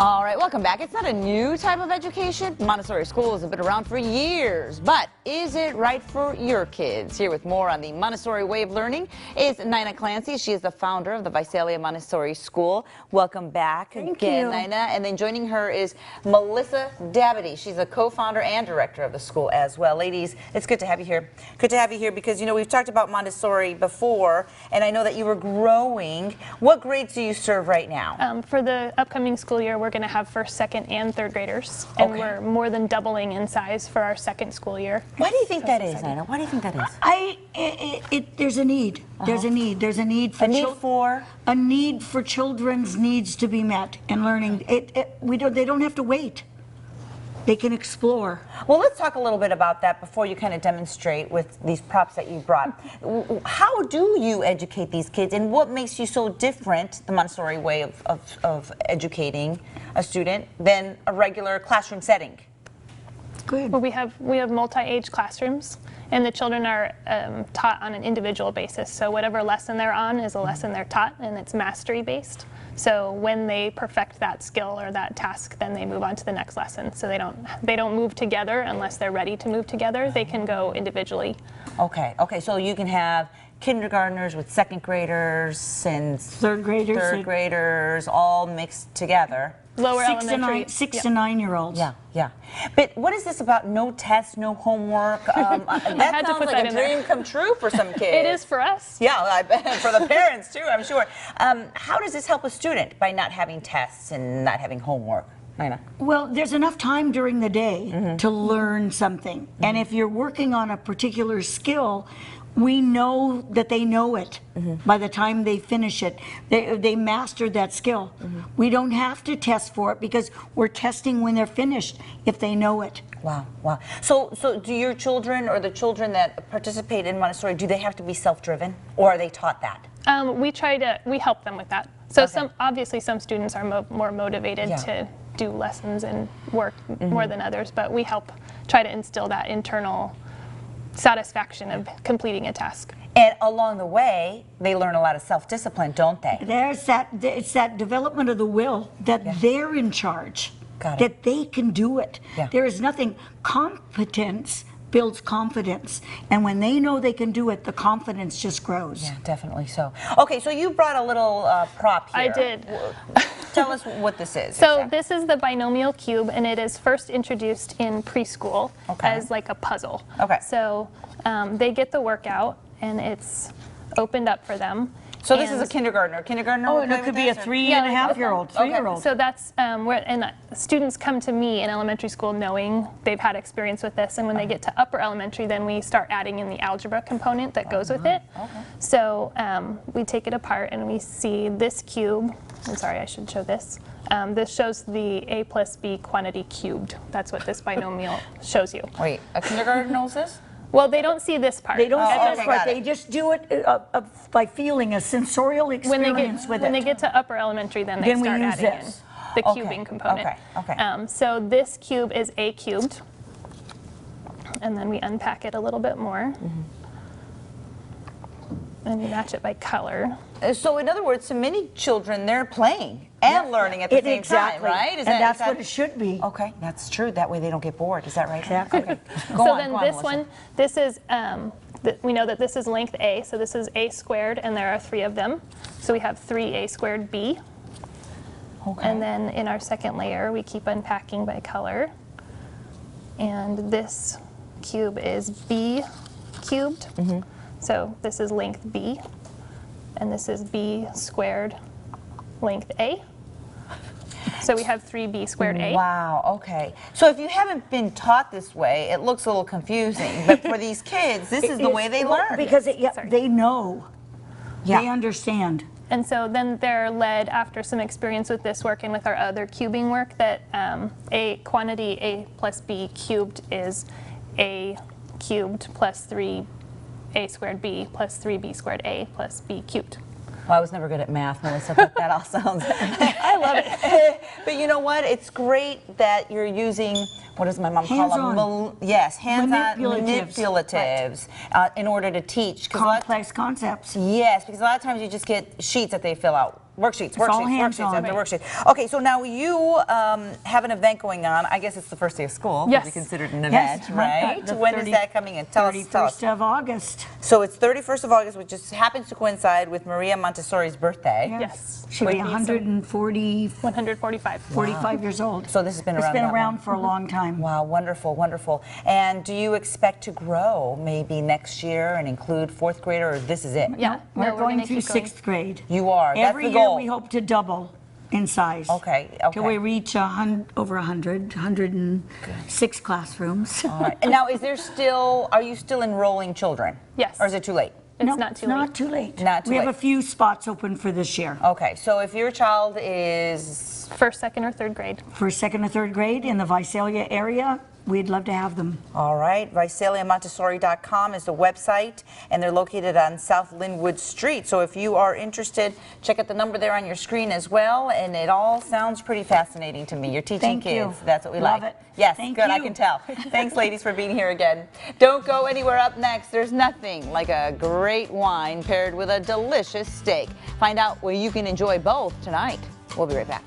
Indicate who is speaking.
Speaker 1: All right, welcome back. It's not a new type of education. Montessori schools have been around for years, but is it right for your kids? Here with more on the Montessori way of learning is Nina Clancy. She is the founder of the Visalia Montessori School. Welcome back again, Nina. And then joining her is Melissa Dabity. She's a co-founder and director of the school as well. Ladies, it's good to have you here. Good to have you here because, you know, we've talked about Montessori before, and I know that you were growing. What grades do you serve right now?
Speaker 2: For the upcoming school year, we're going to have first, second, and third graders, and we're more than doubling in size for our second school year.
Speaker 1: Why do you think that is, Nina? Why do you think that is?
Speaker 3: There's a need. There's a need. There's a need for a need for children's needs to be met and learning. They don't have to wait. They can explore.
Speaker 1: Well, let's talk a little bit about that before you kind of demonstrate with these props that you brought. How do you educate these kids, and what makes you so different, the Montessori way of educating a student, than a regular classroom setting?
Speaker 3: Good.
Speaker 2: Well, we have multi-age classrooms, and the children are taught on an individual basis. So whatever lesson they're on is a lesson they're taught, and it's mastery based. So when they perfect that skill or that task, then they move on to the next lesson. So they don't move together unless they're ready to move together. They can go individually.
Speaker 1: Okay. Okay. So you can have kindergartners with second graders and third graders all mixed together.
Speaker 2: Lower elementary.
Speaker 3: 6 to 9 year olds.
Speaker 1: Yeah, yeah. But what is this about no tests, no homework? That sounds like a dream come true for some kids.
Speaker 2: It is for us.
Speaker 1: Yeah, I bet for the parents too, I'm sure. How does this help a student by not having tests and not having homework? Nina?
Speaker 3: Well, there's enough time during the day to learn something. And if you're working on a particular skill, we know that they know it by the time they finish it. They mastered that skill. We don't have to test for it because we're testing when they're finished if they know it.
Speaker 1: Wow, wow. So do your children or the children that participate in Montessori, do they have to be self-driven, or are they taught that?
Speaker 2: We help them with that. So obviously some students are more motivated to do lessons and work more than others, but we help try to instill that internal satisfaction of completing a task.
Speaker 1: And along the way, they learn a lot of self-discipline, don't they?
Speaker 3: It's that development of the will that they're in charge, that they can do it. There is nothing. Competence builds confidence, and when they know they can do it, the confidence just grows.
Speaker 1: Yeah, definitely so. Okay, so you brought a little prop here.
Speaker 2: I did.
Speaker 1: Tell us what this is.
Speaker 2: So this is the binomial cube, and it is first introduced in preschool as like a puzzle.
Speaker 1: Okay.
Speaker 2: So they get the workout, and it's opened up for them.
Speaker 1: So this is a kindergartner.
Speaker 3: Oh, and it could be a 3.5-year-old, 3-year-old.
Speaker 2: So that's students come to me in elementary school knowing they've had experience with this, and when they get to upper elementary, then we start adding in the algebra component that goes with it. So we take it apart and we see this cube. I'm sorry, I should show this. This shows the A plus B quantity cubed. That's what this binomial shows you.
Speaker 1: Wait, a kindergarten knows this?
Speaker 2: Well, they don't see this part.
Speaker 3: They don't see this part. They just do it by feeling a sensorial experience with it.
Speaker 2: When they get to upper elementary, then they start adding in the cubing component. So this cube is A cubed, and then we unpack it a little bit more, and we match it by color.
Speaker 1: So in other words, to many children, they're playing and learning at the same time, right?
Speaker 3: And that's what it should be.
Speaker 1: Okay, that's true. That way they don't get bored. Is that right?
Speaker 3: Exactly.
Speaker 1: Okay.
Speaker 2: So then this one, this is, we know that this is length A, so this is A squared, and there are 3 of them. So we have 3A squared B. Okay. And then in our second layer, we keep unpacking by color. And this cube is B cubed. So this is length B. And this is B squared length A. So we have 3B squared A.
Speaker 1: Wow, okay. So if you haven't been taught this way, it looks a little confusing. But for these kids, this is the way they learn.
Speaker 3: Because they know. They understand.
Speaker 2: And so then they're led, after some experience with this work and with our other cubing work, that a quantity A plus B cubed is A cubed plus 3A squared B plus 3B squared A plus B cubed.
Speaker 1: Well, I was never good at math, Melissa, but that all sounds...
Speaker 2: I love it.
Speaker 1: But you know what? It's great that you're using, what does my mom call them? Yes, hands-on manipulatives in order to teach.
Speaker 3: Complex concepts.
Speaker 1: Yes, because a lot of times you just get sheets that they fill out. Worksheets,
Speaker 3: all
Speaker 1: worksheets,
Speaker 3: hands-on.
Speaker 1: worksheets after worksheets. Okay, so now you have an event going on. I guess it's the first day of school.
Speaker 2: Yes.
Speaker 1: Would be considered an event,
Speaker 3: Yes,
Speaker 1: right?
Speaker 3: the
Speaker 1: When is that coming in? Tell us.
Speaker 3: 31st of August.
Speaker 1: So it's 31st of August, which just happens to coincide with Maria Montessori's birthday.
Speaker 2: Yes.
Speaker 3: She'll be
Speaker 2: Would be 145.
Speaker 3: 45 years old.
Speaker 1: So this has been
Speaker 3: It's
Speaker 1: around
Speaker 3: been
Speaker 1: that
Speaker 3: around
Speaker 1: long.
Speaker 3: for a long time.
Speaker 1: Wow, wonderful, wonderful. And do you expect to grow maybe next year and include fourth grader, or this is it?
Speaker 2: Yeah.
Speaker 3: We're
Speaker 2: No,
Speaker 3: going
Speaker 2: gonna
Speaker 3: through
Speaker 2: keep going.
Speaker 3: 6th grade.
Speaker 1: You are. That's
Speaker 3: Every
Speaker 1: the
Speaker 3: year
Speaker 1: goal.
Speaker 3: we hope to double in size.
Speaker 1: Okay,
Speaker 3: Till we
Speaker 1: okay.
Speaker 3: reach over 106 classrooms.
Speaker 1: All right. And now, are you still enrolling children?
Speaker 2: Yes.
Speaker 1: Or is it too late?
Speaker 2: It's
Speaker 3: No,
Speaker 2: not too late.
Speaker 3: Not too late.
Speaker 1: Not too
Speaker 3: we have
Speaker 1: late.
Speaker 3: a few spots open for this year.
Speaker 1: Okay, so if your child is
Speaker 2: First, second, or third grade.
Speaker 3: For 2nd or 3rd grade in the Visalia area, we'd love to have them.
Speaker 1: all right, VisaliaMontessori.com is the website, and they're located on South Linwood Street. So if you are interested, check out the number there on your screen as well. And it all sounds pretty fascinating to me. You're teaching
Speaker 3: Thank you.
Speaker 1: kids. That's what we
Speaker 3: Love
Speaker 1: like.
Speaker 3: it.
Speaker 1: Yes,
Speaker 3: Thank
Speaker 1: good. I
Speaker 3: you.
Speaker 1: can tell. Thanks, ladies, for being here again. Don't go anywhere. Up next, there's nothing like a great wine paired with a delicious steak. Find out where you can enjoy both tonight. We'll be right back.